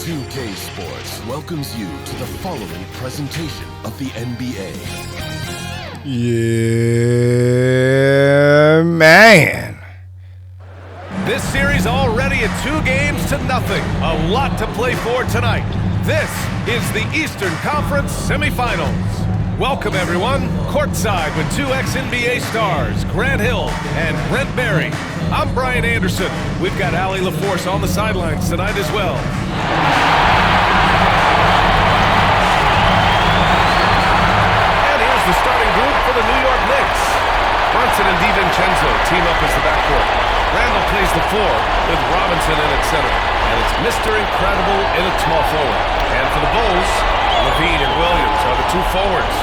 2K Sports welcomes you to the following presentation of the NBA. Yeah, man. This series already at 2-0. A lot to play for tonight. This is the Eastern Conference Semifinals. Welcome, everyone. Courtside with two ex-NBA stars, Grant Hill and Brent Barry. I'm Brian Anderson. We've got Allie LaForce on the sidelines tonight as well. And here's the starting group for the New York Knicks. Brunson and DiVincenzo team up as the backcourt. Randall plays the floor with Robinson in at center. And it's Mr. Incredible in at small forward. And for the Bulls, Levine and Williams are the two forwards.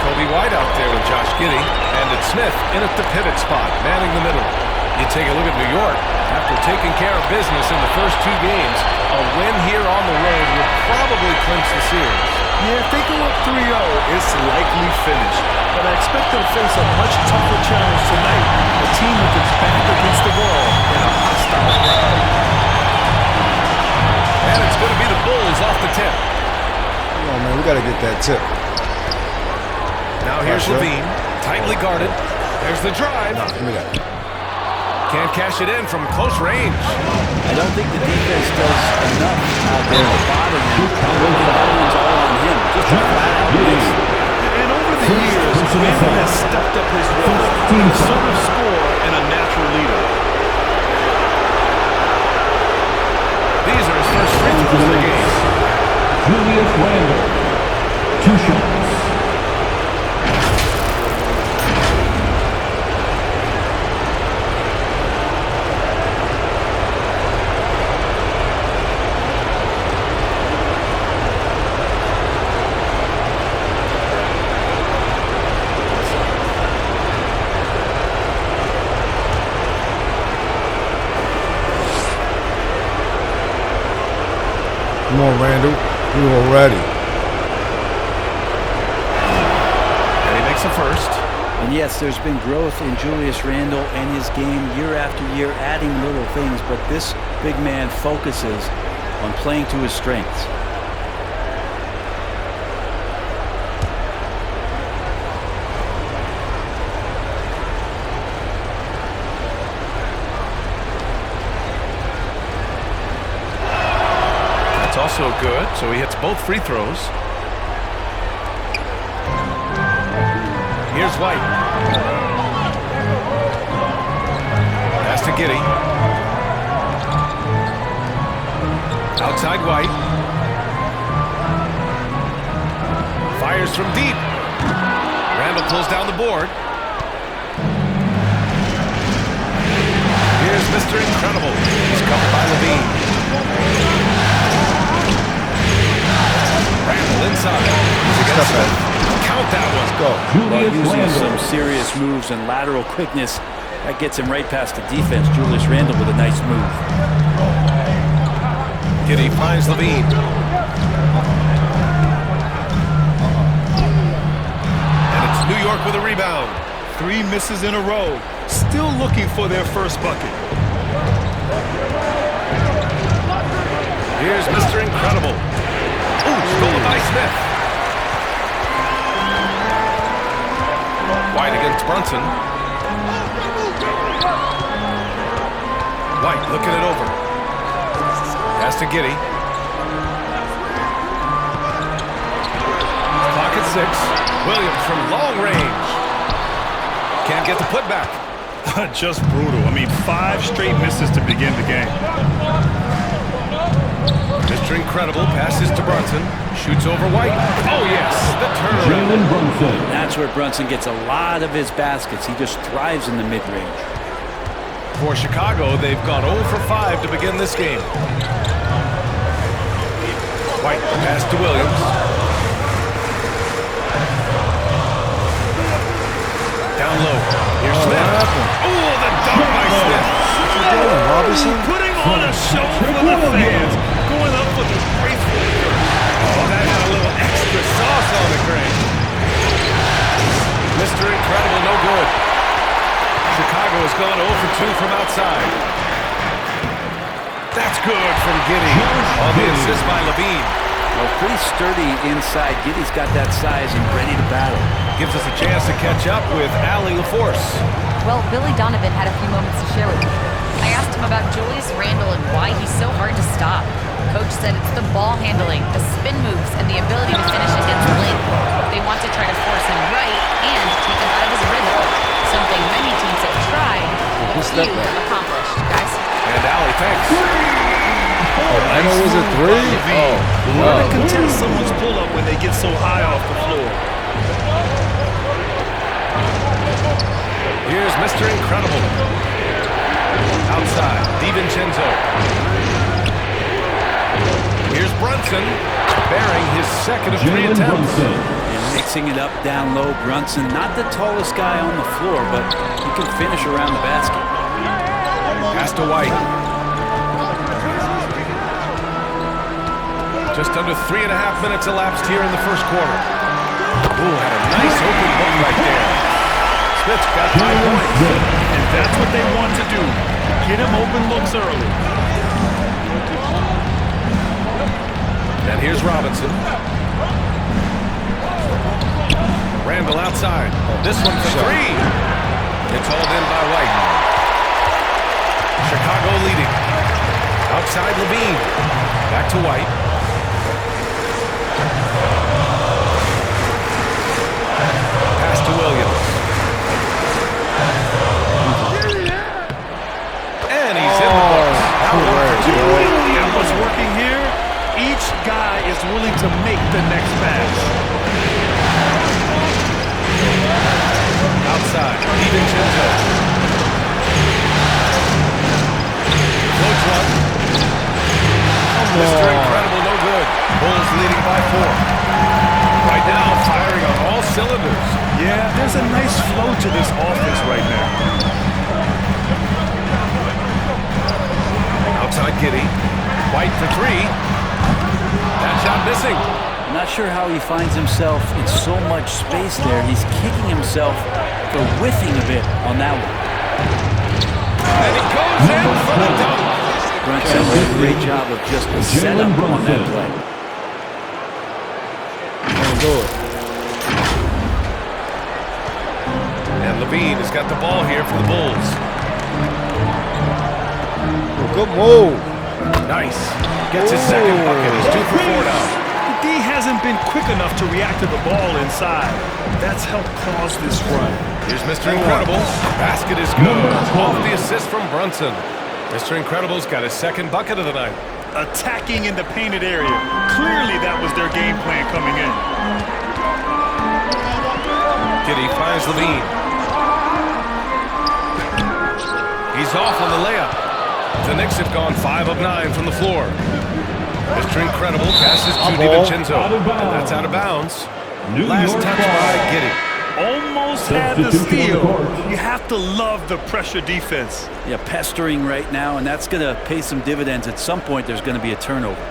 Kobe White out there with Josh Giddey. And it's Smith in at the pivot spot, manning the middle. You take a look at New York. After taking care of business in the first two games, a win here on the road will probably clinch the series. Yeah, if they go up 3-0, it's likely finished. But I expect them to face a much tougher challenge tonight. A team with its back against the wall in a hostile crowd. And it's going to be the Bulls off the tip. Come on, man. We got to get that tip. Now here's Levine, tightly guarded. There's the drive. Give me that. Can't cash it in from close range. I don't think the defense does enough out there to bother him. The bottom's all on him. Just a flat-out miss. And over the years, Randall has stepped up his role. A sort of scorer and a natural leader. These are his first free throws of the game. Julius Randle, 2 shots. Come on, Randall. We were ready. And he makes a first. And yes, there's been growth in Julius Randle and his game year after year, adding little things, but this big man focuses on playing to his strengths. Also good, so he hits both free throws. Here's White. Pass to Giddey. Outside White. Fires from deep. Randall pulls down the board. Here's Mr. Incredible. He's covered by Levine. Randall inside. Count that one. Go. Well, using some serious moves and lateral quickness, that gets him right past the defense. Julius Randle with a nice move. Giddey finds Levine. And it's New York with a rebound. 3 misses in a row. Still looking for their first bucket. Here's Mr. Incredible. Ooh, stolen by Smith. White against Brunson. White looking it over. Pass to Giddey. Clock at 6. Williams from long range. Can't get the putback. Just brutal. I mean, 5 straight misses to begin the game. Mr. Incredible passes to Brunson. Shoots over White. Oh, yes, the turnaround. That's where Brunson gets a lot of his baskets. He just thrives in the mid-range. For Chicago, they've gone 0 for 5 to begin this game. White pass to Williams. Down low. Here's Smith. Oh, the dunk by Smith. Robinson. Putting on a show for the fans. Going up with a graceful. Oh, that had a little extra sauce on the grain. Mr. Incredible, no good. Chicago has gone 0 for 2 from outside. That's good from Giddey on the assist by Levine. Well, pretty sturdy inside. Giddey's got that size and ready to battle. Gives us a chance to catch up with Allie LaForce. Well, Billy Donovan had a few moments to share with me. I asked him about Julius Randle and why he's so hard to stop. Coach said it's the ball handling, the spin moves, and the ability to finish against length. They want to try to force him right and take him out of his rhythm. Something many teams have tried, but few have accomplished, guys. And Allie, thanks. Orlando was a 3? Oh, Hard to contest someone's pull-up when they get so high off the floor. Here's Mr. Incredible. Outside, DiVincenzo. Here's Brunson, bearing his second of 3 attempts. And mixing it up down low, Brunson, not the tallest guy on the floor, but he can finish around the basket. Pass to White. Just under 3.5 minutes elapsed here in the first quarter. Ooh, had a nice open look right there. Smith's got 5 points. And that's what they want to do. Get him open looks early. And here's Robinson. Randle outside. This one for 3. It's hauled in by White. Chicago leading. Outside Levine. Back to White. Pass to Williams. And he's in the books. And what's working here? Each guy is willing to make the next pass. Outside, DiVincenzo. Floats one. Mr. Incredible, no good. Bulls leading by 4. Right now, firing on all cylinders. Yeah, there's a nice flow to this offense right now. Outside Giddey. White for 3. That shot missing. I'm not sure how he finds himself in so much space there. He's kicking himself for whiffing a bit on that one. And he goes in for the dunk. Brunson did a great job of just the setup on that play. And Levine has got the ball here for the Bulls. good move. Nice. Gets his second bucket. He's 2 for 4 now. The D hasn't been quick enough to react to the ball inside. That's helped cause this run. Here's Mr. Incredible. Basket is good. Off the assist from Brunson. Mr. Incredible's got his second bucket of the night. Attacking in the painted area. Clearly that was their game plan coming in. Giddey finds Levine. He's off on the layup. The Knicks have gone 5 of 9 from the floor. Mr. Incredible passes to DiVincenzo. And that's out of bounds. Last touch by Giddey. Almost had the steal. You have to love the pressure defense. Yeah, pestering right now, and that's going to pay some dividends. At some point, there's going to be a turnover.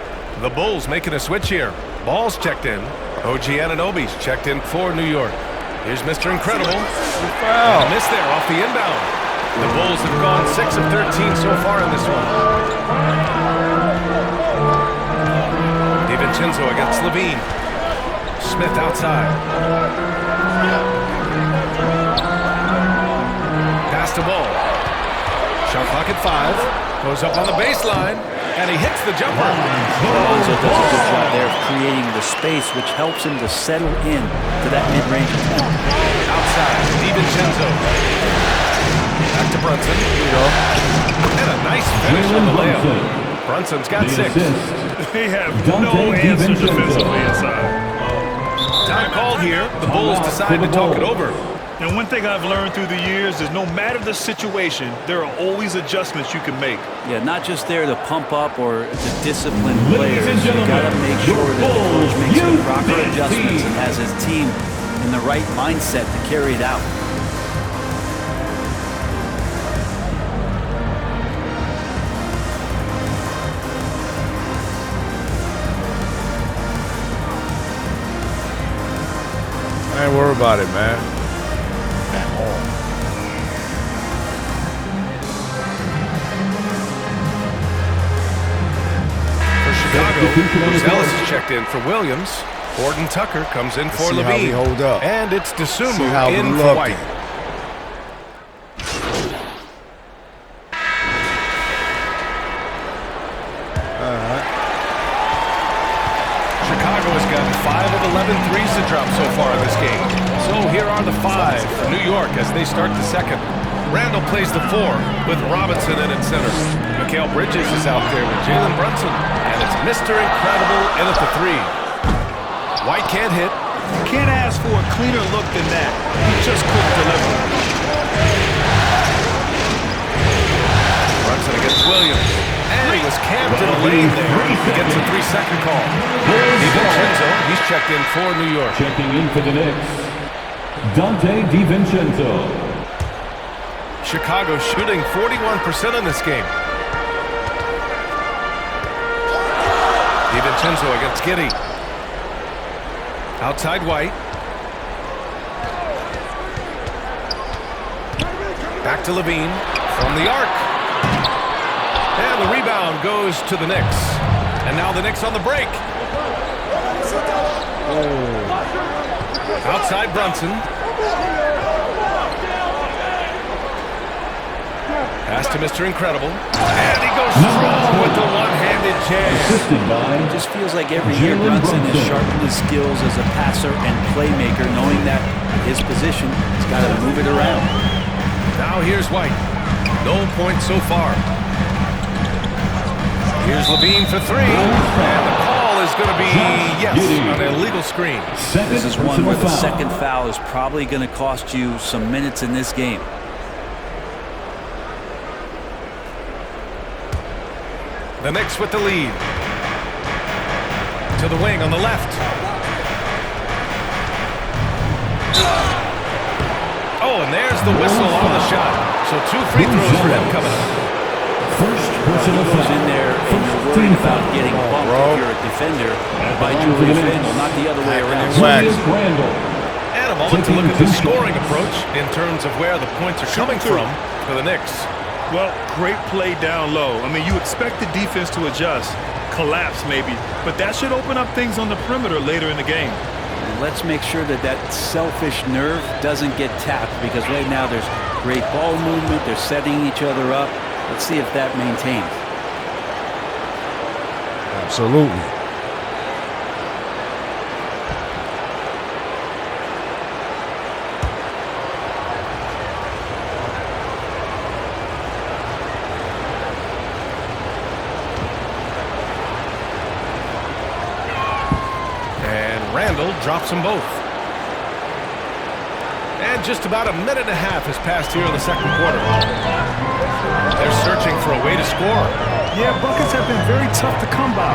The Bulls making a switch here. Ball's checked in. OG Anunoby's checked in for New York. Here's Mr. Incredible. And missed there off the inbound. The Bulls have gone 6 of 13 so far in this one. DiVincenzo against Levine. Smith outside. Pass to Ball. Shot clock at 5. Goes up on the baseline. And he hits the jumper. Alonzo does a good job there of creating the space, which helps him to settle in to that mid-range attempt. Outside, DiVincenzo. Back to Brunson. Here we go. And a nice finish on the layup. Brunson's got 6. They have no answer defensively inside. Time called here. The Bulls decide to talk it over. And one thing I've learned through the years is no matter the situation, there are always adjustments you can make. Yeah, not just there to pump up or to discipline players. You got to make sure that the coach makes the proper adjustments and has his team in the right mindset to carry it out. I ain't worried about it, man. Ellis is checked in for Williams. Gordon Tucker comes in for See how we Levine. hold up. And it's Desumo See how we in for looking. White. Chicago has gotten 5 of 11 threes to drop so far in this game. So here are the 5 for New York as they start the second. Randall plays the 4 with Robinson in at center. Mikal Bridges is out there with Jalen Brunson. And it's Mr. Incredible in at the 3. White can't hit. You can't ask for a cleaner look than that. He just couldn't deliver. Brunson against Williams. And he was camped in the lane there. He gets a 3-second call. DiVincenzo, he's checked in for New York. Checking in for the Knicks, Dante DiVincenzo. Chicago shooting 41% in this game. DiVincenzo against Giddey. Outside White. Back to Levine from the arc. And the rebound goes to the Knicks. And now the Knicks on the break. Outside Brunson. Pass to Mr. Incredible. And he goes strong with the one-handed jam. It just feels like every year Brunson has sharpened his skills as a passer and playmaker, knowing that his position, he's got to move it around. Now here's White. No points so far. Here's Levine for 3. And the call is going to be, yes, on an illegal screen. This is one where the second foul is probably going to cost you some minutes in this game. The Knicks with the lead. To the wing on the left. Oh, and there's the whistle on the shot. So 2 free throws for him coming up. First personal He goes in there and you're worried about getting bumped if you're a defender by Julius Randle, not the other way around. And a moment to look at the scoring approach in terms of where the points are coming from for the Knicks. Well, great play down low. I mean, you expect the defense to adjust, collapse maybe, but that should open up things on the perimeter later in the game. And let's make sure that that selfish nerve doesn't get tapped, because right now there's great ball movement. They're setting each other up. Let's see if that maintains. Absolutely. Randall drops them both. And just about a minute and a half has passed here in the second quarter. They're searching for a way to score. Yeah, buckets have been very tough to come by.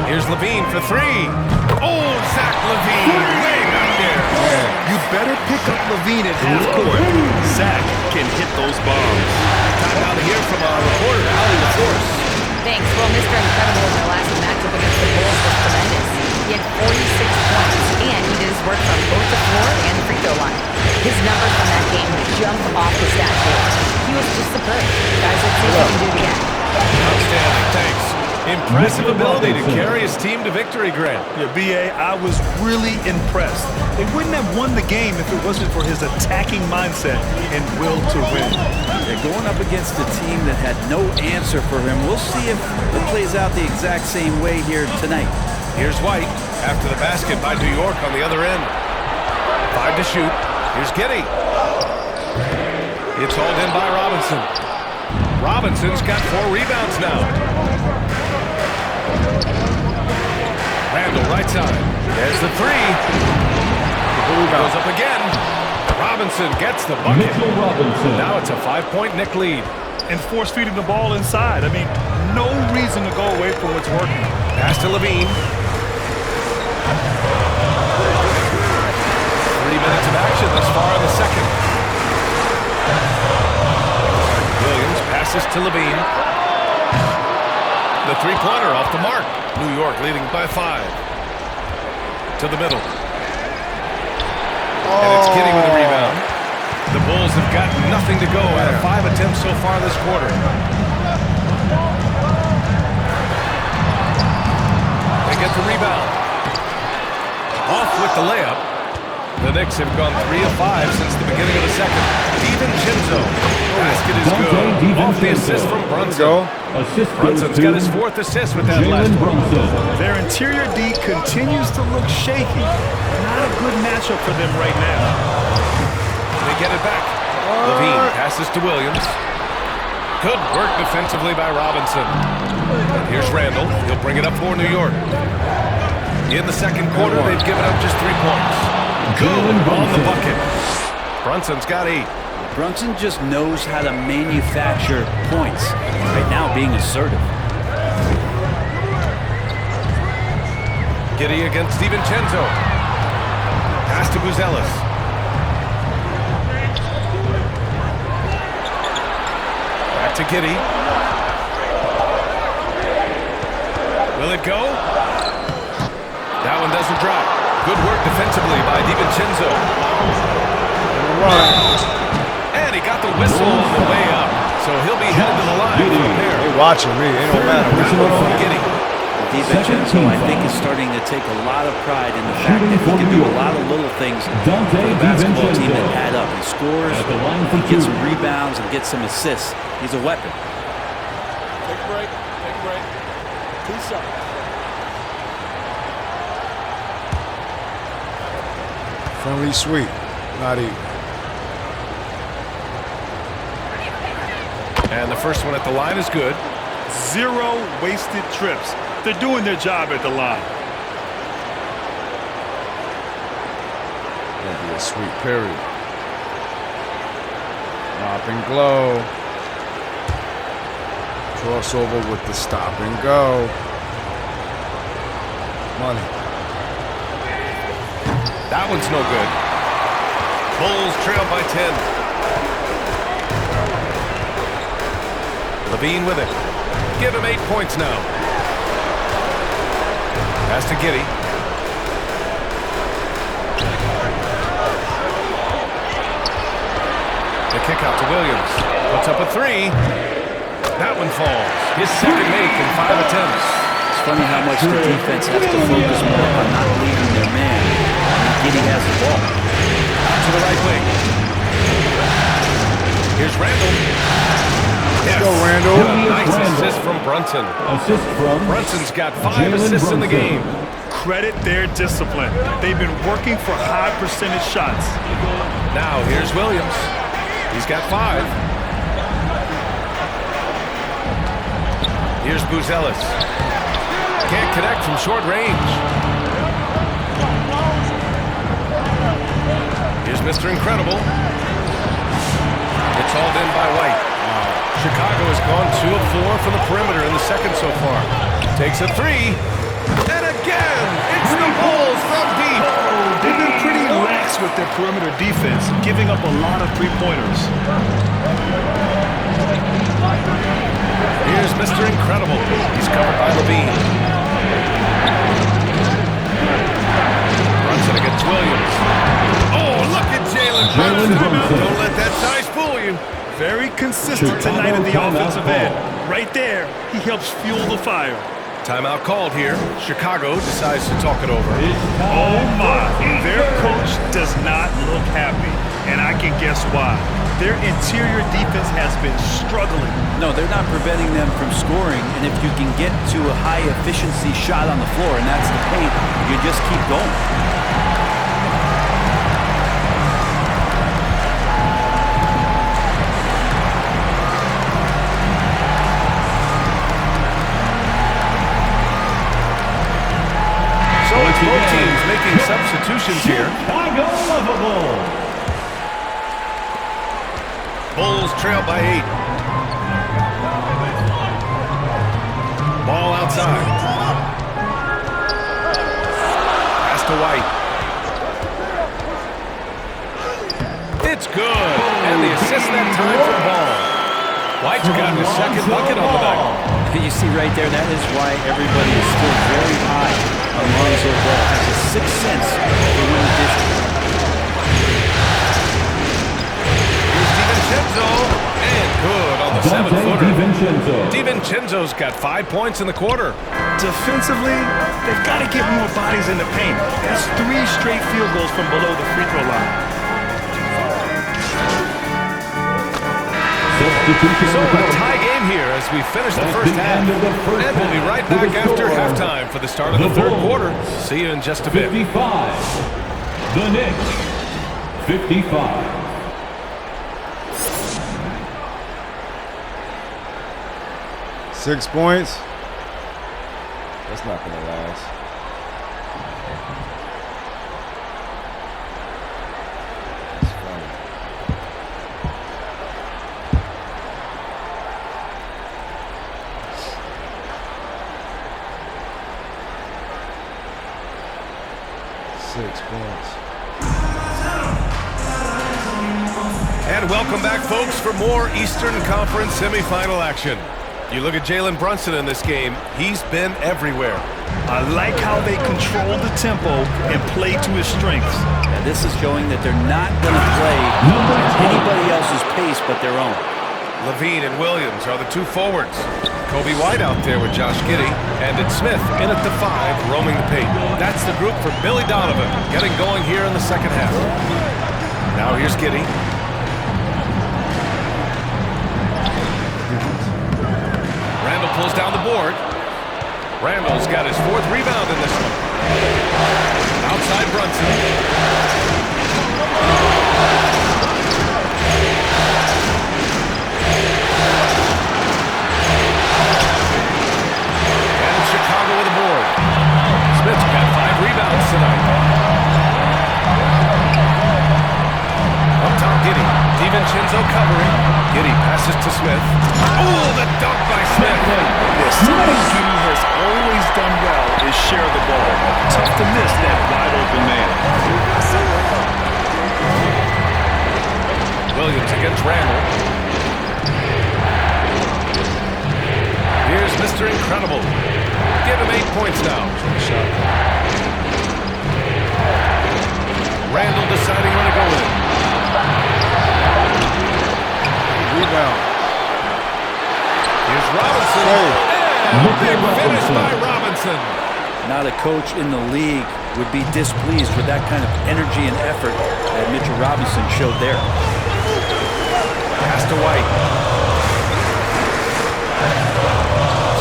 Here's Levine for 3. Oh, Zach Levine way back there. You better pick up Levine at half court. Zach can hit those bombs. Time now to hear from our reporter, Allie LaForce. Thanks. Well, Mr. Incredible in their last matchup against the Bulls was tremendous. He had 46 points, and he did his work from both the floor and the free throw line. His numbers from that game jumped off the stat sheet. He was just superb. Guys, let's see if he can do it again. Outstanding, thanks. Impressive ability to carry his team to victory, Grant. Yeah, B.A., I was really impressed. They wouldn't have won the game if it wasn't for his attacking mindset and will to win. They're going up against a team that had no answer for him. We'll see if it plays out the exact same way here tonight. Here's White after the basket by New York on the other end. 5 to shoot. Here's Giddey. It's hauled in by Robinson. Robinson's got 4 rebounds now. Randall right side. There's the 3. Goes up again. Robinson gets the bucket. Now it's a 5-point Knick lead. And force feeding the ball inside. I mean, no reason to go away from what's working. Pass to Levine. 3 minutes of action thus far in the second. Williams passes to Levine. The 3-pointer off the mark. New York leading by 5. To the middle. And it's Giddey with the rebound. The Bulls have got nothing to go out of 5 attempts so far this quarter. They get the rebound. Off with the layup. The Knicks have gone 3 of 5 since the beginning of the second. DiVincenzo. Basket is good. Off the assist from Brunson. Brunson's got his 4th assist with that last one. Their interior D continues to look shaky. Not a good matchup for them right now. They get it back. Levine passes to Williams. Good work defensively by Robinson. And here's Randall. He'll bring it up for New York. In the second quarter, they've given up just 3 points. Good on the bucket. Brunson's got 8. Brunson just knows how to manufacture points. Right now, being assertive. Giddey against DiVincenzo. Pass to Buzelis. Back to Giddey. Will it go? That one doesn't drop. Good work defensively by DiVincenzo. And he got the whistle on the way up. So he'll be headed to the line from there. They watching me. It don't matter. Giddey. DiVincenzo, I think, is starting to take a lot of pride in the fact that he can do a lot of little things for the basketball team that add up. He scores, he gets some rebounds, and gets some assists. He's a weapon. Take a break. Take a break. 2 seconds. Friendly sweep. Not even. And the first one at the line is good. 0 wasted trips. They're doing their job at the line. That'd be a sweet period. Stop and glow. Crossover with the stop and go. Money. That one's no good. Bulls trail by 10. Levine with it. Give him 8 points now. Pass to Giddey. The kick out to Williams. Puts up a 3. That one falls. His second make in 5 attempts. It's funny how much the defense has to focus more on not leaving their man. Giddey has the ball. Out to the right wing. Here's Randall. Yes. Go, Randall. Nice assist from Brunson. Brunson's got 5 assists in the game. Credit their discipline. They've been working for high percentage shots. Now here's Williams. He's got 5. Here's Buzelis. Can't connect from short range. Here's Mr. Incredible. It's hauled in by White. Chicago has gone 2 of 4 from the perimeter in the second so far. Takes a 3. And again, it's the Bulls from deep. They've been pretty lax with their perimeter defense, giving up a lot of 3-pointers. Here's Mr. Incredible. He's covered by Levine. Brunson against Williams. Oh, look at Jalen Brunson. Don't let that size fool you. Very consistent tonight in the offensive end. Right there, he helps fuel the fire. Timeout called here. Chicago decides to talk it over. Oh my, their coach does not look happy, and I can guess why. Their interior defense has been struggling. No, they're not preventing them from scoring, and if you can get to a high-efficiency shot on the floor, and that's the paint, you just keep going. Both teams making substitutions here. Bulls trail by 8. Ball outside. Pass to White. It's good. And the assist that time for Ball. White's got his second bucket on the night. You see right there, that is why everybody is still very high on Lonzo Ball. Has a sixth sense for win the district. Here's DiVincenzo. And good on the 7-footer. DiVincenzo's got 5 points in the quarter. Defensively, they've got to get more bodies in the paint. That's 3 straight field goals from below the free throw line. So a tie game here as we finish the first half. And we'll be right back after halftime for the start of the third quarter. See you in just a bit. 55. The Knicks. 55. 6 points. That's not going to last. That's funny. And welcome back, folks, for more Eastern Conference semifinal action. You look at Jalen Brunson in this game, he's been everywhere. I like how they control the tempo and play to his strengths. And this is showing that they're not going to play anybody else's pace but their own. Levine and Williams are the 2 forwards. Kobe White out there with Josh Giddey, and it's Smith in at the 5, roaming the paint. That's the group for Billy Donovan, getting going here in the second half. Now here's Giddey. Randall pulls down the board. Randall's got his 4th rebound in this one. Outside Brunson. And Chicago with a board. Smith's got 5 rebounds tonight. Up top, Giddey. DiVincenzo covering. Giddey passes to Smith. Oh, the dunk by Smith. Yes, something Giddey has always done well is share the ball. Tough to miss that wide open man. Williams against Randall. Here's Mr. Incredible. Give him 8 points now. Randall deciding when to go with it. Rebound. Here's Robinson. And big finish by Robinson. Not a coach in the league would be displeased with that kind of energy and effort that Mitchell Robinson showed there. Pass to White.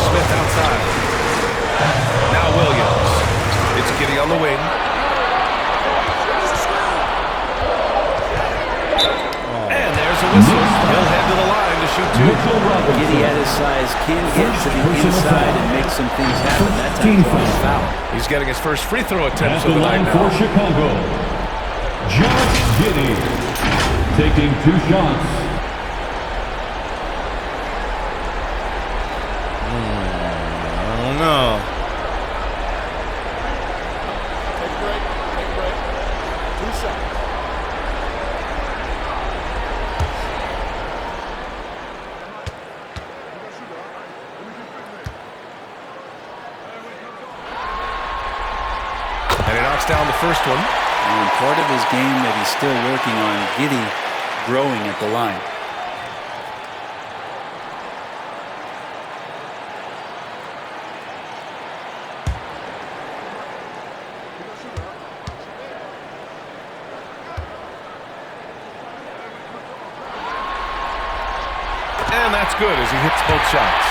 Smith outside. Now Williams. It's Giddey on the wing. And there's a whistle. He'll head to the line to shoot 2. Giddey at his size can get to the inside and make some things happen. That time he was foul. He's getting his first free throw attempt At of the the night line now. for Chicago, Josh Giddey taking 2 shots. I don't know. Take a break. 2 seconds. And he knocks down the first one. And part of his game that he's still working on, Giddey growing at the line. And that's good as he hits both shots.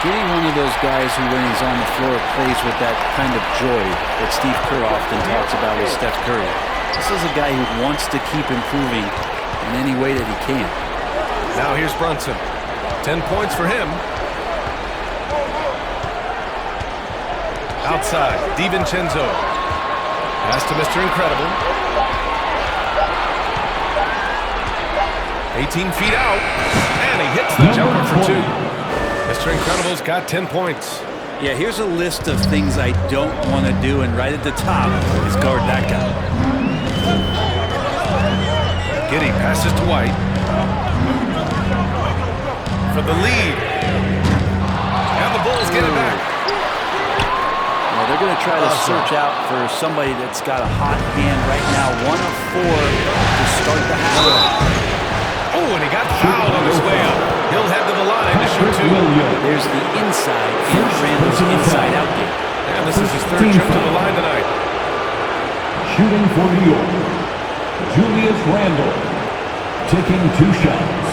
Giddey, one of those guys who, when he's on the floor, plays with that kind of joy that Steve Kerr often talks about with Steph Curry. This is a guy who wants to keep improving in any way that he can. Now here's Brunson. 10 points for him. Outside, DiVincenzo. Pass to Mr. Incredible. 18 feet out. And he hits the jumper for 2. Mr. Incredible's got 10 points. Yeah, here's a list of things I don't want to do, and right at the top is guard that guy. Giddey passes to White. For the lead. And the Bulls get it back. Well, they're going to try to search out for somebody that's got a hot hand right now. 1 of 4 to start the half. Oh, and he got fouled on his way up. He'll head to the line to shoot 2. There's the inside in Randall's inside-out game. And this is his third trip to the line tonight. Shooting for New York, Julius Randle, taking 2 shots.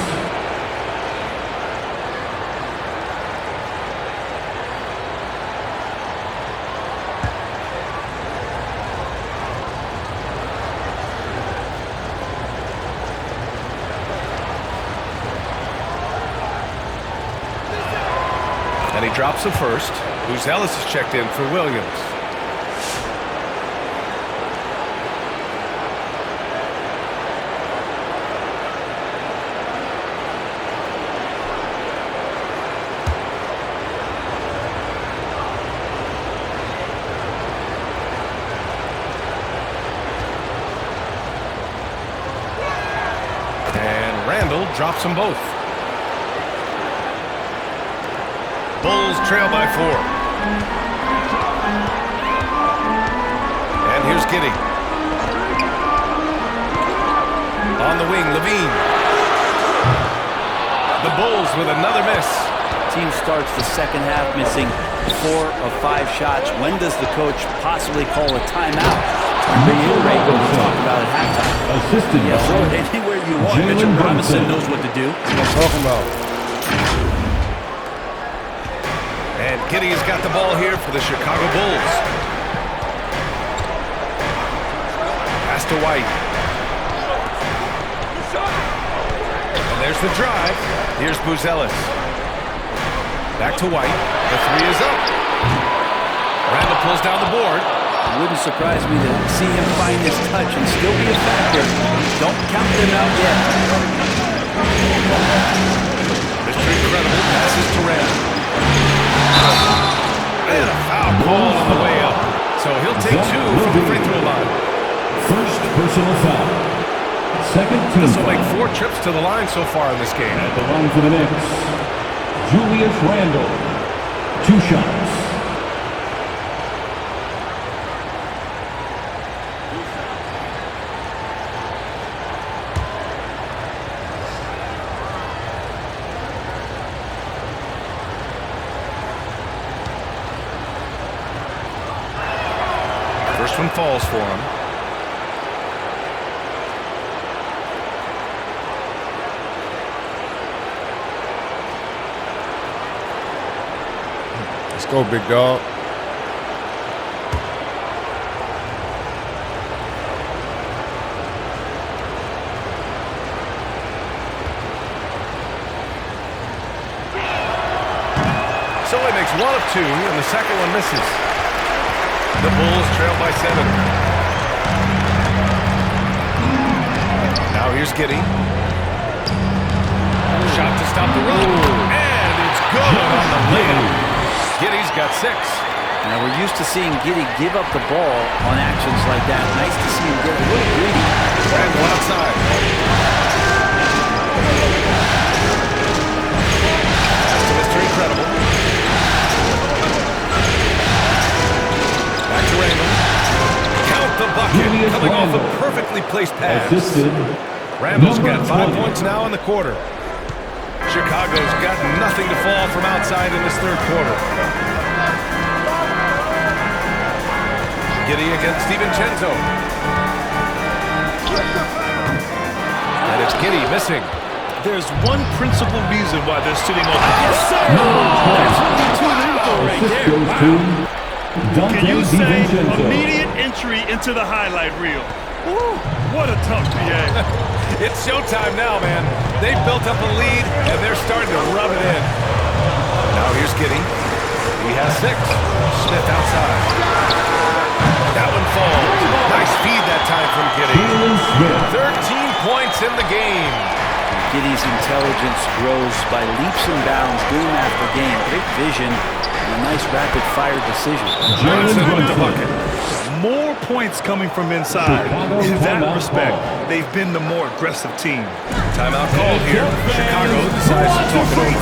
And he drops the first. Ellis is checked in for Williams. And Randall drops them both. Bulls trail by 4. And here's Giddey. On the wing, Levine. The Bulls with another miss. Team starts the second half missing 4 of 5 shots. When does the coach possibly call a timeout? Reiterate what we talked about at halftime. Assisted Throw it anywhere you want. Mitchell Robinson knows what to do. What I'm talking about. And Giddey's got the ball here for the Chicago Bulls. Pass to White. And there's the drive. Here's Ellis. Back to White. The 3 is up. Randall pulls down the board. It wouldn't surprise me to see him find his touch and still be a factor. Don't count them out yet. Mr. Incredible passes to Randall. And a foul call on the way up. So he'll take 2 from the free throw line. First personal foul. Second team This will foul. make 4 trips to the line so far in this game. At the line for the Knicks, Julius Randle, 2 shots. First one falls for him. Let's go, big dog. So he makes 1 of 2, and the second one misses. The Bulls trail by 7. Now here's Giddey. Shot to stop the run. And it's good on the layup. Giddey's got 6. Now we're used to seeing Giddey give up the ball on actions like that. Nice to see him get a little greedy. Randall outside. Pass to Mr. Incredible. Back to Randall. Count the bucket. Coming off a perfectly placed pass. Assisted. Randall's got 5 points now in the quarter. Chicago's got nothing to fall from outside in this third quarter. Giddey against DiVincenzo. And it's Giddey missing. There's one principal reason why they're sitting on the Yes, sir! That's what we tuned in for right Assist there. goes to Dante Can you say DiVincenzo. immediate entry into the highlight reel? Woo, what a tough PA. It's showtime now, man. They've built up a lead, and they're starting to rub it in. Now here's Giddey. He has 6. Smith outside. That one falls. Nice feed that time from Giddey. 13 points in the game. Giddey's intelligence grows by leaps and bounds game after game. Great vision and a nice rapid-fire decision. Johnson with the bucket. More points coming from inside. In that respect, they've been the more aggressive team. Timeout called here. Chicago decides to talk it over.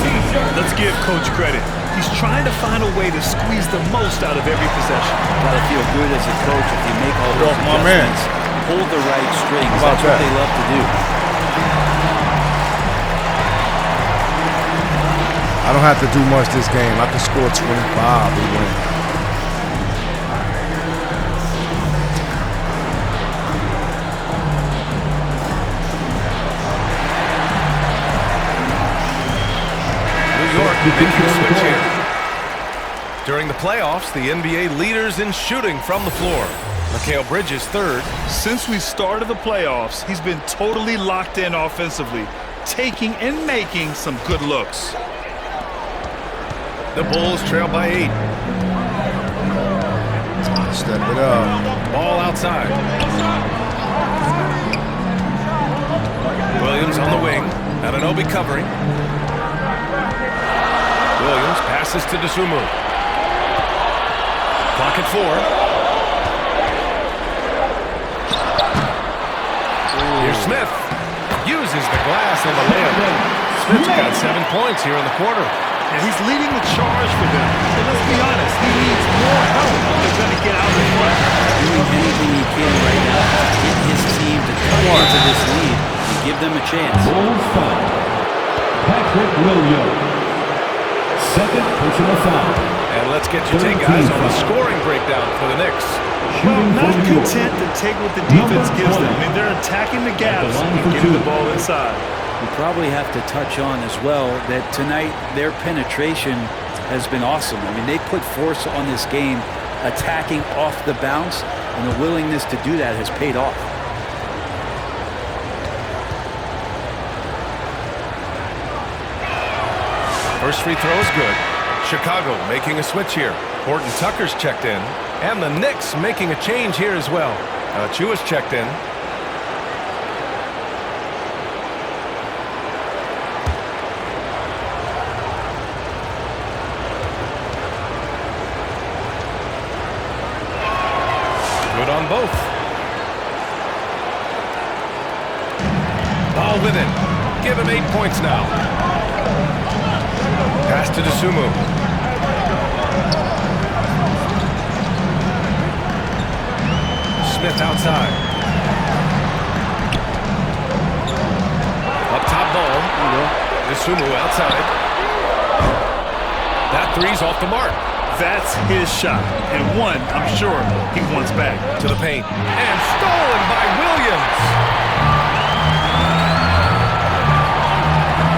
Let's give Coach credit. He's trying to find a way to squeeze the most out of every possession. Gotta feel good as a coach if you make all those my man. adjustments. Hold the right strings. How about That's what that? they love to do. I don't have to do much this game. I can score 25, we win. New York making a switch here. During the playoffs, the NBA leaders in shooting from the floor. Mikal Bridges third. Since we started the playoffs, he's been totally locked in offensively, taking and making some good looks. The Bulls trail by 8. Step it up. Ball outside. Williams on the wing. Anunoby covering. Williams passes to Dosunmu. Clock at 4. Here's Smith. Uses the glass on the layup. Smith's got 7 points here in the quarter. And he's leading the charge for them. And let's be honest, he needs more help if they're going to get out in front. Doing anything he can right now to get his team to cut into this lead and give them a chance. Bulls foul. Patrick Williams. Second personal foul. And let's get your take, guys, on the scoring breakdown for the Knicks. Well, not content to take what the defense gives them. I mean, they're attacking the gaps and getting the ball inside. We probably have to touch on as well that tonight their penetration has been awesome. I mean, they put force on this game, attacking off the bounce, and the willingness to do that has paid off. First free throw is good. Chicago making a switch here. Horton Tucker's checked in. And the Knicks making a change here as well. Chua's checked in. Good on both. Ball with it. Give him 8 points now. Pass to Dosunmu. Smith outside. Up top ball. Dosunmu outside. That three's off the mark. That's his shot. And one, I'm sure, he wants back. To the paint. And stolen by Williams.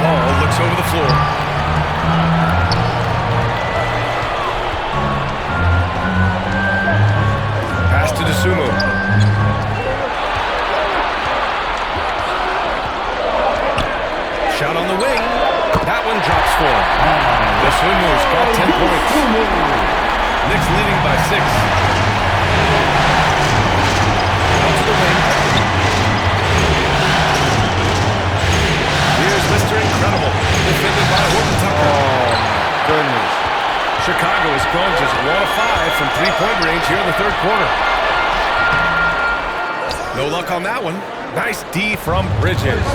Ball looks over the floor. Pass to Dosunmu. Shot on the wing. That one drops for him. Dosunmu's got 10 points. Knicks leading by 6. Out to the wing. Here's Mr. Incredible. Defended by Horton Tucker. Oh, goodness. Chicago has gone just 1 of 5 from 3-point range here in the third quarter. No luck on that one. Nice D from Bridges.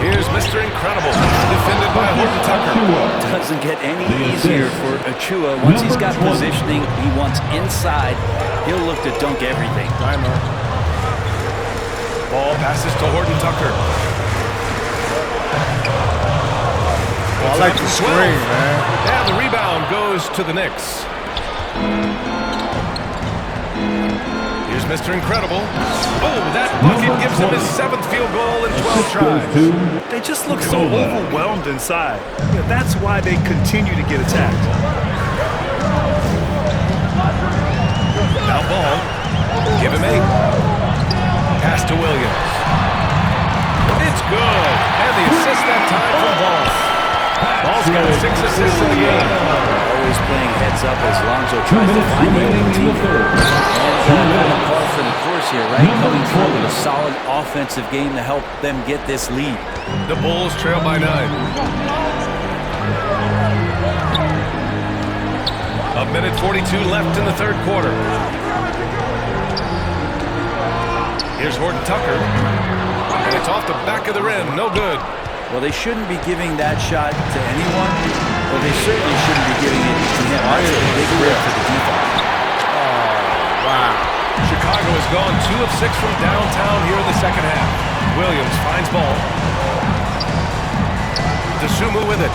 Here's Mr. Incredible, defended by Horton Tucker. Doesn't get any easier for Achua. Once he's got positioning, he wants inside. He'll look to dunk everything. Timer. Ball passes to Horton Tucker. I like the screen, man. And the rebound goes to the Knicks. Here's Mr. Incredible. Oh, that bucket gives him his 7th field goal in 12 tries. They just look so overwhelmed inside. Yeah, that's why they continue to get attacked. Now ball. Give him 8. Pass to Williams. It's good. And the assist that time from Ball. Ball's got 6 assists in the game. Always playing heads up as Lonzo tries to find the open team. And par for the course here, right? Coming through with a solid offensive game to help them get this lead. The Bulls trail by 9. A minute 42 left in the third quarter. Here's Horton Tucker. And it's off the back of the rim. No good. Well, they shouldn't be giving that shot to anyone, or they certainly shouldn't be giving it to him. That's a big rip for the defense. Oh, wow. Chicago has gone 2 of 6 from downtown here in the second half. Williams finds ball. DeSumo with it.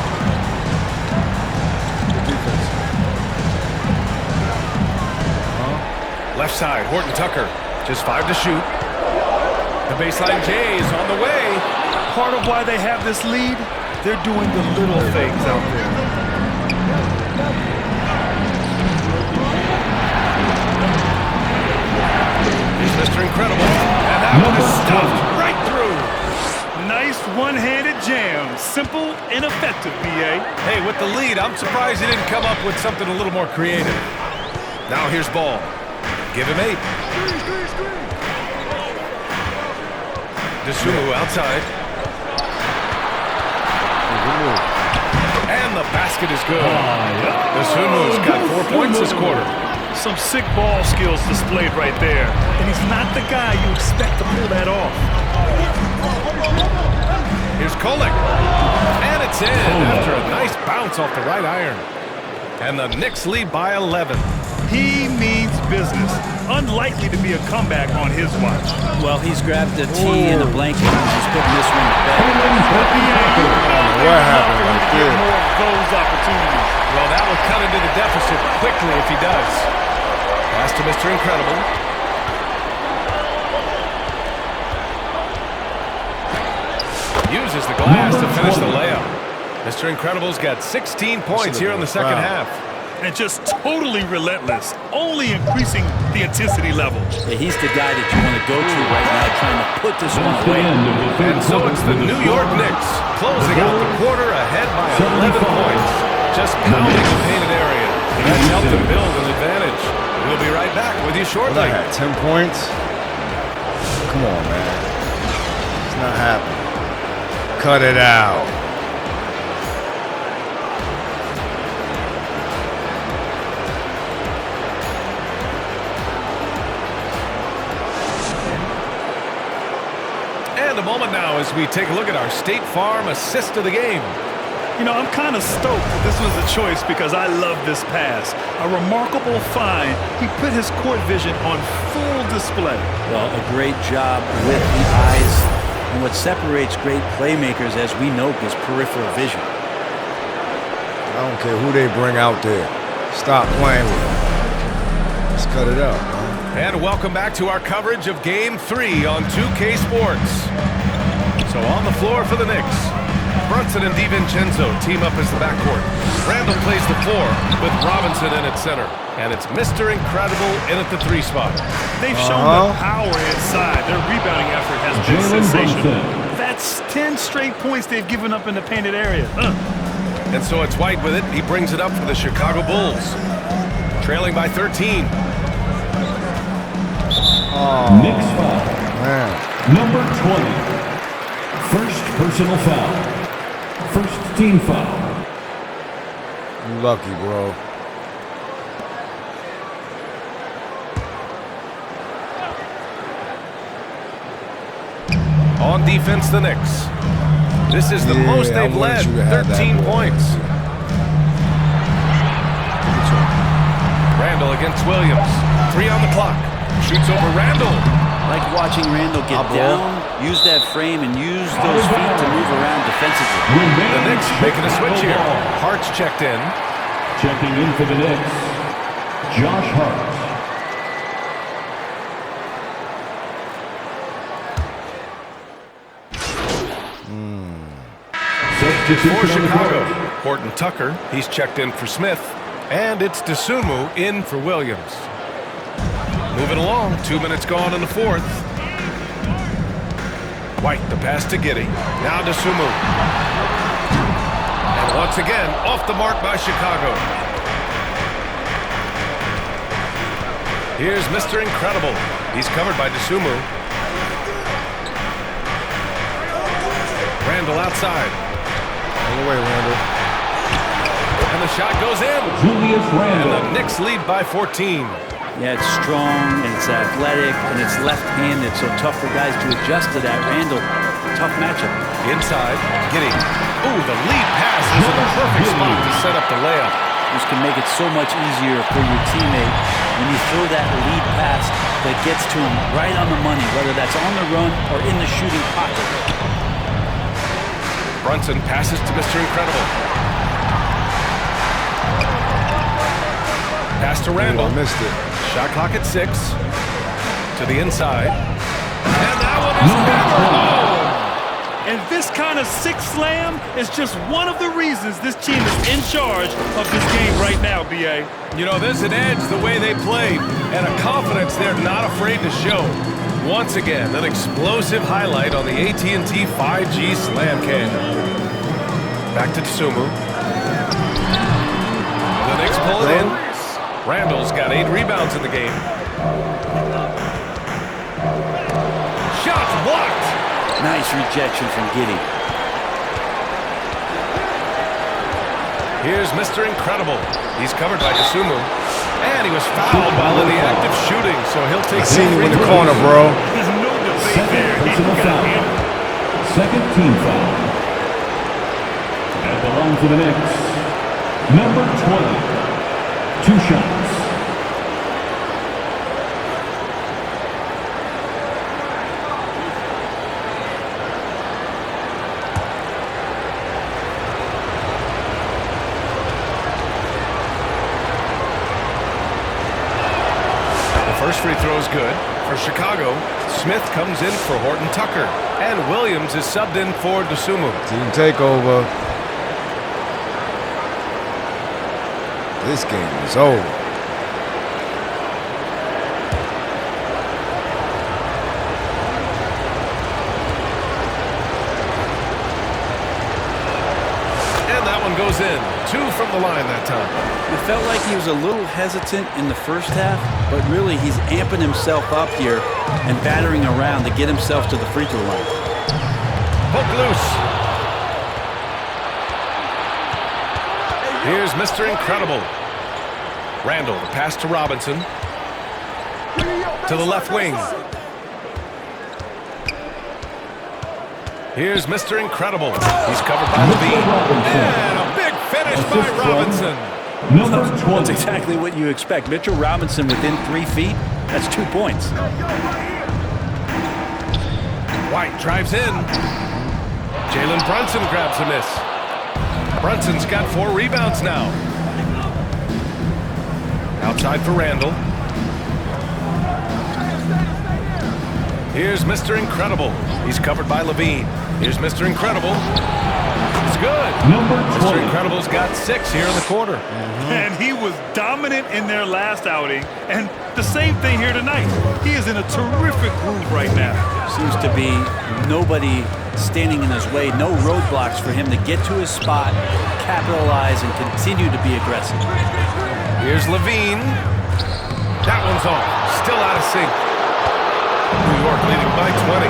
Left side, Horton Tucker. Just 5 to shoot. The baseline J is on the way. Part of why they have this lead, they're doing the little things out there. Here's Mr. Incredible. And that one is stuffed right through. Nice one-handed jam. Simple and effective, B.A. Hey, with the lead, I'm surprised he didn't come up with something a little more creative. Now here's Ball. Give him 8. DeSumo outside. And the basket is good. DeSumo's got 4 points this quarter. Some sick ball skills displayed right there. And he's not the guy you expect to pull that off. Here's Kolek. And it's in after a nice bounce off the right iron. And the Knicks lead by 11. He means business. Unlikely to be a comeback on his watch. Well, he's grabbed a tee and a blanket and he's putting this one to bed. What happened right there? More of those opportunities. Well, that will cut into the deficit quickly if he does. Pass to Mr. Incredible. Uses the glass to finish the layup. Mr. Incredible's got 16 points here in the second half. And just totally relentless, only increasing the intensity level. Yeah, he's the guy that you want to go to right now, trying to put this one away. And so it's the New York Knicks closing out the quarter ahead by 11 points. Just pounding the painted area. That's helped them build an advantage. We'll be right back with you shortly. 10 points? Come on, man. It's not happening. Cut it out. And a moment now as we take a look at our State Farm assist of the game. You know, I'm kind of stoked that this was a choice because I love this pass. A remarkable find. He put his court vision on full display. Well, a great job with the eyes. And what separates great playmakers, as we know, is peripheral vision. I don't care who they bring out there. Stop playing with them. Let's cut it out, man. And welcome back to our coverage of Game 3 on 2K Sports. So on the floor for the Knicks, Brunson and DiVincenzo team up as the backcourt. Randall plays the 4 with Robinson in at center. And it's Mr. Incredible in at the 3 spot. They've shown the power inside. Their rebounding effort has been sensational. That's 10 straight points they've given up in the painted area. And so it's White with it. He brings it up for the Chicago Bulls. Trailing by 13. Knicks foul. Man. Number 20. First personal foul. First team foul. You lucky, bro. On defense, the Knicks. This is the most they've led, 13 points. Randall against Williams. 3 on the clock. Shoots over Randall. Like watching Randall get down, use that frame, and use those feet to move around defensively. The Knicks making a switch here. Hart's checked in. Checking in for the Knicks, Josh Hart. For Chicago, Horton Tucker. He's checked in for Smith. And it's DeSumo in for Williams. Moving along, 2 minutes gone in the fourth. White, the pass to Giddey. Now DeSumo. And once again, off the mark by Chicago. Here's Mr. Incredible. He's covered by DeSumo. Randall outside. All the way, Randall. And the shot goes in. Julius And Randle. the Knicks lead by 14. Yeah, it's strong, and it's athletic, and it's left-handed, so tough for guys to adjust to that. Randall, tough matchup. Inside, Giddey. Ooh, the lead pass is in the perfect spot to set up the layup. This can make it so much easier for your teammate when you throw that lead pass that gets to him right on the money, whether that's on the run or in the shooting pocket. Brunson passes to Mr. Incredible. Pass to Randall. I missed it. Shot clock at 6. To the inside. And that one is hammered home. And this kind of six slam is just one of the reasons this team is in charge of this game right now, B.A. You know, there's an edge the way they played and a confidence they're not afraid to show. Once again, an explosive highlight on the AT&T 5G Slam Cam. Back to Tsumu. The Knicks pull it in. Randall's got 8 rebounds in the game. Shots blocked. Nice rejection from Giddey. Here's Mr. Incredible. He's covered by Tsumu. And he was fouled while in the act of shooting, so he'll take I seen you in the corner, bro. There's no debate there. Personal foul. Second team foul. That belongs to the Knicks. Number 20. 2 shots. First free throw is good. For Chicago, Smith comes in for Horton Tucker. And Williams is subbed in for Tsumu. Team takeover. This game is over. And that one goes in. 2 from the line that time. It felt like he was a little hesitant in the first half, but really he's amping himself up here and battering around to get himself to the free throw line. Poke loose. Here's Mr. Incredible. Randall, the pass to Robinson. To the left wing. Here's Mr. Incredible. He's covered by Levine. And a big finish by Robinson. That's exactly what you expect. Mitchell Robinson within 3 feet. That's 2 points. White drives in. Jalen Brunson grabs a miss. Brunson's got 4 rebounds now. Outside for Randall. Here's Mr. Incredible. He's covered by Levine. Here's Mr. Incredible. It's good. Mr. Incredible's got 6 here in the quarter. And he was dominant in their last outing. And the same thing here tonight. He is in a terrific groove right now. Seems to be nobody standing in his way. No roadblocks for him to get to his spot, capitalize, and continue to be aggressive. Here's Levine. That one's off. Still out of sync. New York leading by 20.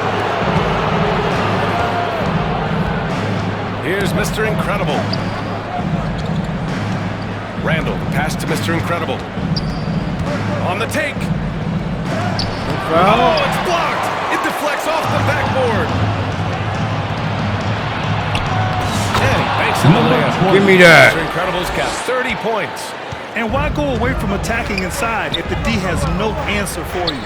Here's Mr. Incredible. Randall, the pass to Mr. Incredible. On the take. Oh, it's blocked. It deflects off the backboard. And he banks in the layup. Give me that. Mr. Incredible's got 30 points. And why go away from attacking inside if the D has no answer for you?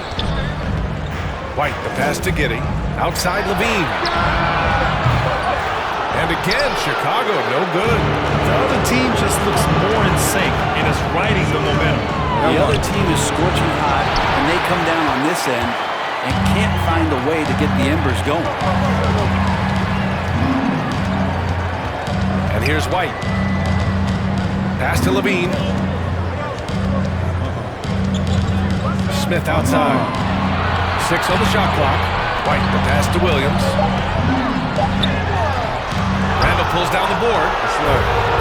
White, the pass to Giddey. Outside Levine. And again, Chicago, no good. The other team just looks more in sync and is riding the momentum. The other team is scorching hot, and they come down on this end and can't find a way to get the embers going. And here's White. Pass to Levine. Smith outside. 6 on the shot clock. White, the pass to Williams. Randall pulls down the board.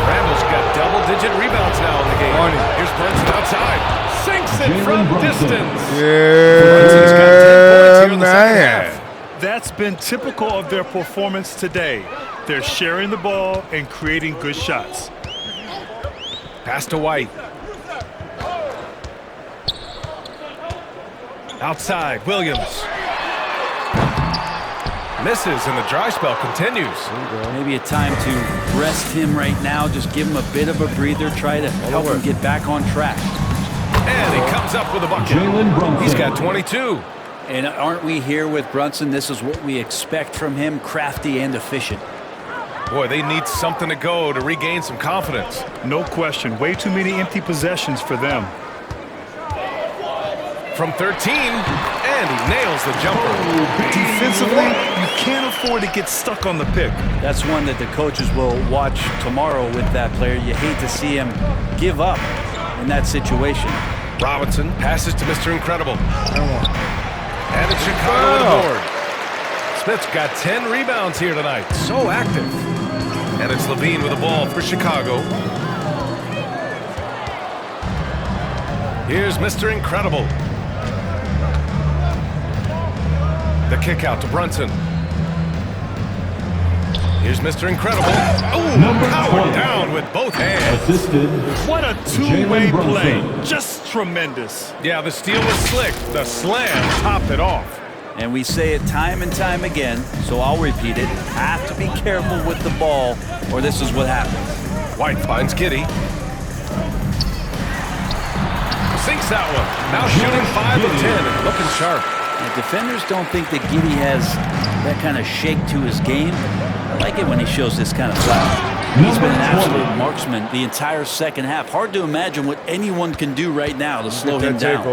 Randall's got double-digit rebounds now in the game. Here's Brunson outside. Sinks it from distance. Brunson's got 10 points here in the second half. That's been typical of their performance today. They're sharing the ball and creating good shots. Pass to White. Outside, Williams. Misses, and the dry spell continues. Maybe a time to rest him right now. Just give him a bit of a breather. Try to help him get back on track. And he comes up with a bucket. He's got 22. And aren't we here with Brunson? This is what we expect from him, crafty and efficient. Boy, they need something to go to regain some confidence. No question. Way too many empty possessions for them. From 13, and he nails the jumper. Defensively, you can't afford to get stuck on the pick. That's one that the coaches will watch tomorrow with that player. You hate to see him give up in that situation. Robinson passes to Mr. Incredible. And it's Chicago with the board. Smith's got 10 rebounds here tonight. So active. And it's Levine with the ball for Chicago. Here's Mr. Incredible. The kick out to Brunson. Here's Mr. Incredible. Oh, powered down with both hands. Assisted. What a two-way play. Just tremendous. Yeah, the steal was slick. The slam topped it off. And we say it time and time again, so I'll repeat it. Have to be careful with the ball, or this is what happens. White finds Giddey. Sinks that one. Now shooting 5 of 10 and looking sharp. The defenders don't think that Giddey has that kind of shake to his game. I like it when he shows this kind of flash. He's been an absolute marksman the entire second half. Hard to imagine what anyone can do right now to slow him down.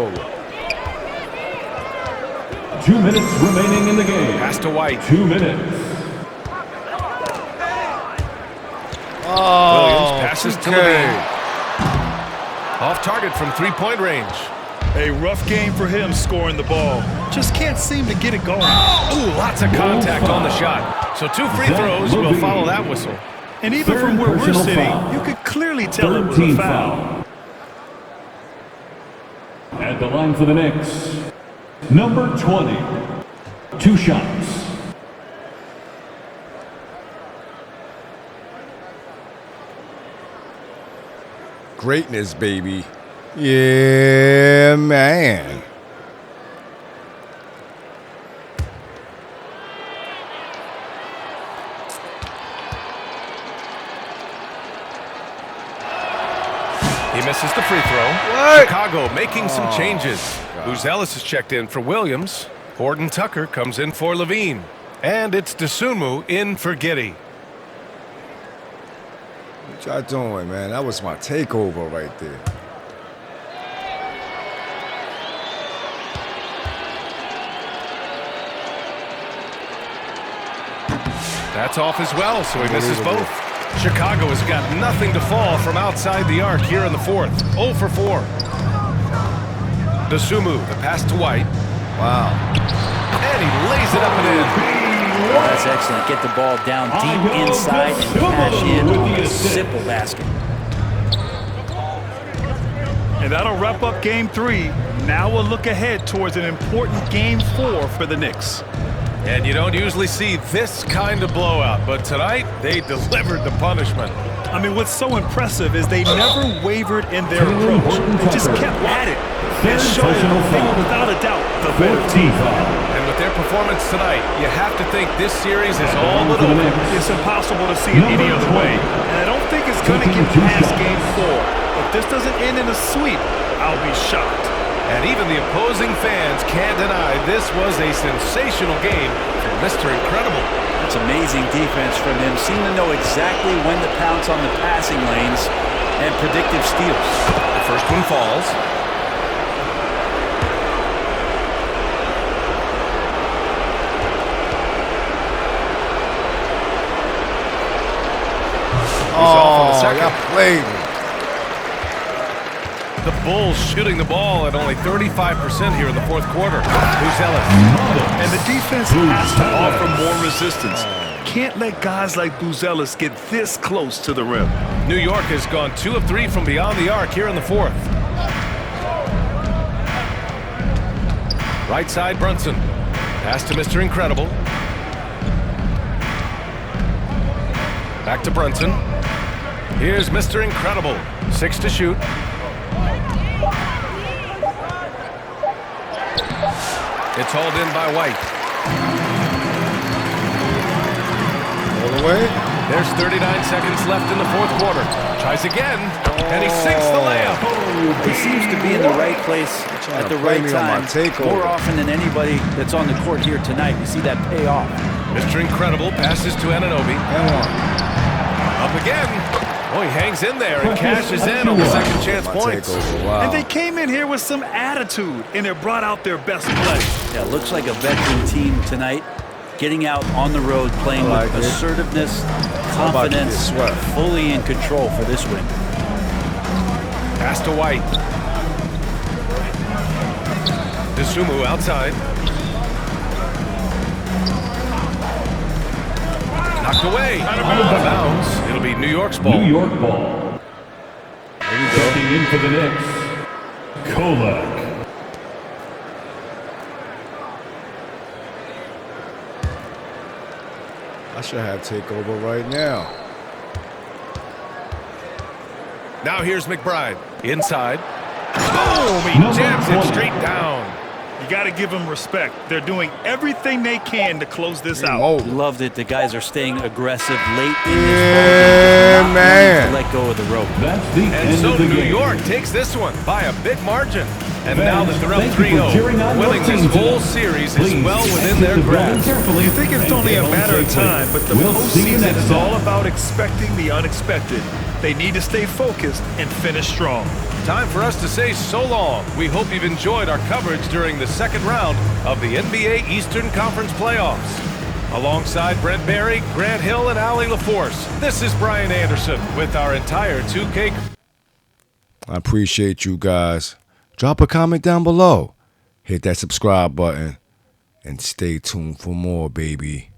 2 minutes remaining in the game. Pass to White. 2 minutes. Williams passes to Levine. Off target from three-point range. A rough game for him scoring the ball. Just can't seem to get it going. Ooh, lots of contact on the shot. So 2 free throws will follow that whistle. And even from where we're sitting, you could clearly tell it was a foul. At the line for the Knicks, number 20. 2 shots. Greatness, baby. Yeah, man. He misses the free throw. What? Chicago making some changes. Buzelis is checked in for Williams. Horton Tucker comes in for Levine. And it's Dosunmu in for Giddey. What y'all doing, man? That was my takeover right there. That's off as well, so he misses both. Chicago has got nothing to fall from outside the arc here in the fourth. 0 for 4. Dosunmu, the pass to White. Wow. And he lays it up and in. That's excellent. Get the ball down deep inside and cash in on a simple basket. And that'll wrap up game 3. Now we'll look ahead towards an important game 4 for the Knicks. And you don't usually see this kind of blowout, but tonight they delivered the punishment. I mean, what's so impressive is they never wavered in their approach. They just kept at it and showed they were without a doubt the better team. And with their performance tonight, you have to think this series is all but over. It's impossible to see it any other way. And I don't think it's going to get past game 4. If this doesn't end in a sweep, I'll be shocked. And even the opposing fans can't deny this was a sensational game for Mr. Incredible. It's amazing defense from him. Seemed to know exactly when to pounce on the passing lanes and predictive steals. The first one falls. He's off on the second. Played. The Bulls shooting the ball at only 35% here in the fourth quarter. Buzelis. And the defense has to offer more resistance. Can't let guys like Buzelis get this close to the rim. New York has gone 2 of 3 from beyond the arc here in the fourth. Right side, Brunson. Pass to Mr. Incredible. Back to Brunson. Here's Mr. Incredible. 6 to shoot. It's hauled in by White. All the way. There's 39 seconds left in the fourth quarter. Tries again, and he sinks the layup. He seems to be in the right place at the right time. More often than anybody that's on the court here tonight. We see that pay off. Mr. Incredible passes to Anunoby. And one. Up again. Oh, he hangs in there and cashes in on the second chance points. Wow. And they came in here with some attitude, and it brought out their best play. Yeah, looks like a veteran team tonight. Getting out on the road, playing with assertiveness, confidence, fully in control for this win. Pass to White. Disumu outside. Knocked away. Out of bounds. It'll be New York's ball. New York ball. Checking in for the Knicks, Kolak. I should have takeover right now. Now here's McBride. Inside. Boom! He jams it straight down. You got to give them respect. They're doing everything they can to close this out. Loved it. The guys are staying aggressive late in Yeah, this ball. man. To let go of the rope. That's the And end so of the New game. York takes this one by a big margin. And now that they're up Thank you for 3-0, cheering on your winning this team whole tonight. series is Please well within exit their the building grasp. carefully You think it's and only get a home matter of safely. time, but the We'll see you postseason next is time. all about expecting the unexpected. They need to stay focused and finish strong. Time for us to say so long. We hope you've enjoyed our coverage during the second round of the NBA Eastern Conference Playoffs. Alongside Brent Barry, Grant Hill, and Allie LaForce, this is Brian Anderson with our entire 2K. I appreciate you guys. Drop a comment down below. Hit that subscribe button. And stay tuned for more, baby.